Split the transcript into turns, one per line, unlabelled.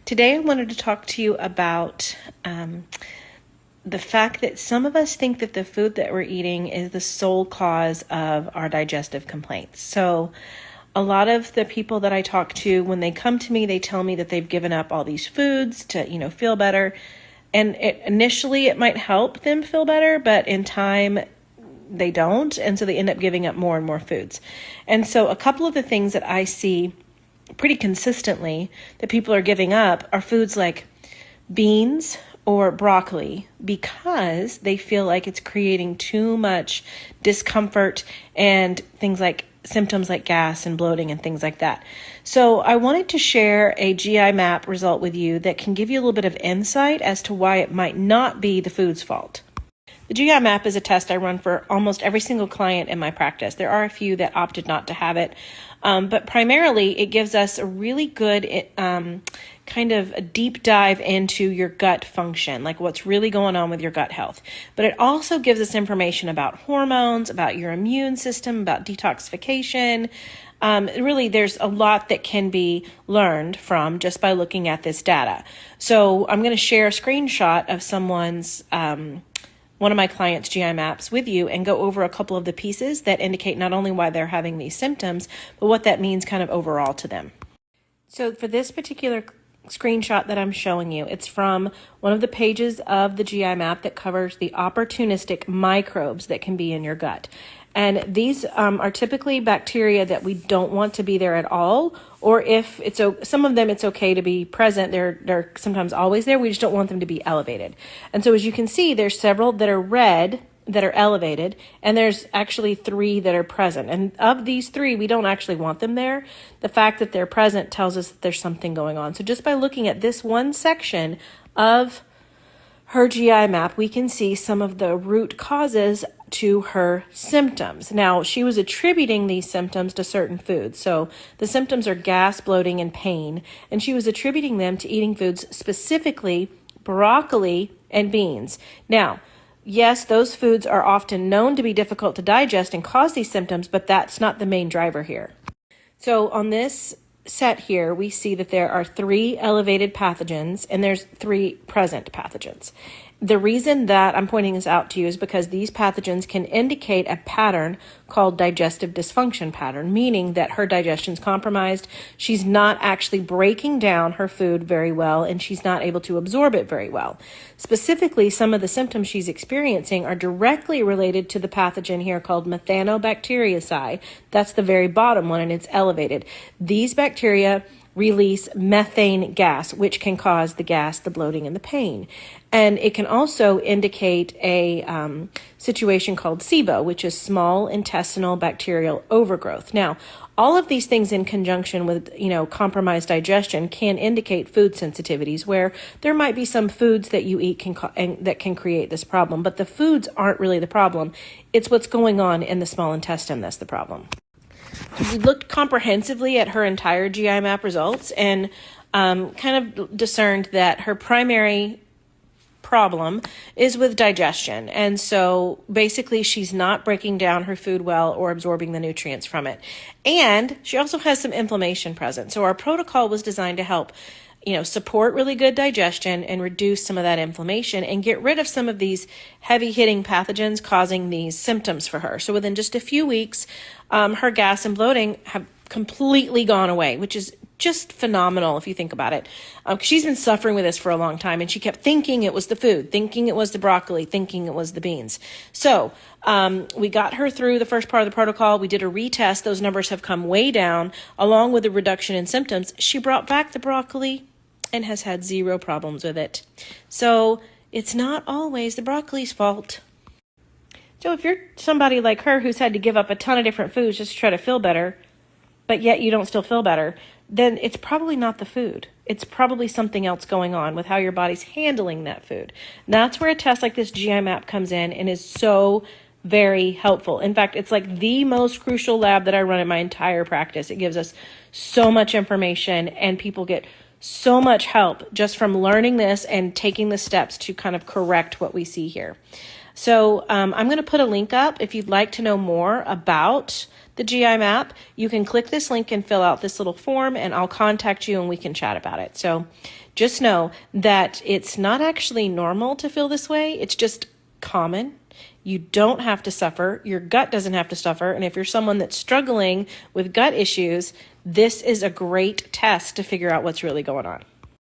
Today I wanted to talk to you about the fact that some of us think that the food that we're eating is the sole cause of our digestive complaints. So a lot of the people that I talk to, when they come to me, they tell me that they've given up all these foods to, feel better. And initially it might help them feel better, but in time they don't. And so they end up giving up more and more foods. And so a couple of the things that I see pretty consistently that people are giving up are foods like beans or broccoli, because they feel like it's creating too much discomfort and things like symptoms like gas and bloating and things like that. So I wanted to share a GI map result with you that can give you a little bit of insight as to why it might not be the food's fault. The GI map is a test I run for almost every single client in my practice. There are a few that opted not to have it, but primarily it gives us a really good kind of a deep dive into your gut function, like what's really going on with your gut health. But it also gives us information about hormones, about your immune system, about detoxification. Really, there's a lot that can be learned from just by looking at this data. So I'm going to share a screenshot of one of my clients' GI maps with you and go over a couple of the pieces that indicate not only why they're having these symptoms, but what that means kind of overall to them. So for this particular screenshot that I'm showing you, it's from one of the pages of the GI map that covers the opportunistic microbes that can be in your gut. And these are typically bacteria that we don't want to be there at all, or if it's some of them it's okay to be present. They're sometimes always there. We just don't want them to be elevated. And so as you can see, there's several that are red that are elevated, and there's actually 3 that are present. And of these 3, we don't actually want them there. The fact that they're present tells us that there's something going on. So just by looking at this one section of her GI map, we can see some of the root causes to her symptoms. Now, she was attributing these symptoms to certain foods. So the symptoms are gas, bloating, and pain. And she was attributing them to eating foods, specifically broccoli and beans. Now, yes, those foods are often known to be difficult to digest and cause these symptoms, but that's not the main driver here. So on this set here, we see that there are 3 elevated pathogens and there's 3 present pathogens. The reason that I'm pointing this out to you is because these pathogens can indicate a pattern called digestive dysfunction pattern, meaning that her digestion's compromised. She's not actually breaking down her food very well, and she's not able to absorb it very well. Specifically, some of the symptoms she's experiencing are directly related to the pathogen here called Methanobaciaceae. That's the very bottom one, and it's elevated. These bacteria release methane gas, which can cause the gas, the bloating, and the pain. And it can also indicate a situation called SIBO, which is small intestinal bacterial overgrowth. Now, all of these things in conjunction with, compromised digestion can indicate food sensitivities, where there might be some foods that you eat that can create this problem, but the foods aren't really the problem. It's what's going on in the small intestine that's the problem. We looked comprehensively at her entire GI map results and kind of discerned that her primary problem is with digestion. And so basically she's not breaking down her food well or absorbing the nutrients from it. And she also has some inflammation present. So our protocol was designed to help support really good digestion and reduce some of that inflammation and get rid of some of these heavy-hitting pathogens causing these symptoms for her. So within just a few weeks, her gas and bloating have completely gone away, which is just phenomenal if you think about it. She's been suffering with this for a long time, and she kept thinking it was the food, thinking it was the broccoli, thinking it was the beans. So we got her through the first part of the protocol. We did a retest. Those numbers have come way down, along with the reduction in symptoms. She brought back the broccoli and has had 0 problems with it. So it's not always the broccoli's fault. So if you're somebody like her who's had to give up a ton of different foods just to try to feel better, but yet you don't still feel better, then it's probably not the food. It's probably something else going on with how your body's handling that food. And that's where a test like this GI map comes in and is so very helpful. In fact, it's like the most crucial lab that I run in my entire practice. It gives us so much information, and people get so much help just from learning this and taking the steps to kind of correct what we see here. So I'm going to put a link up if you'd like to know more about the GI map, you can click this link and fill out this little form, and I'll contact you and we can chat about it. So just know that it's not actually normal to feel this way. It's just common. You don't have to suffer. Your gut doesn't have to suffer. And if you're someone that's struggling with gut issues, this is a great test to figure out what's really going on.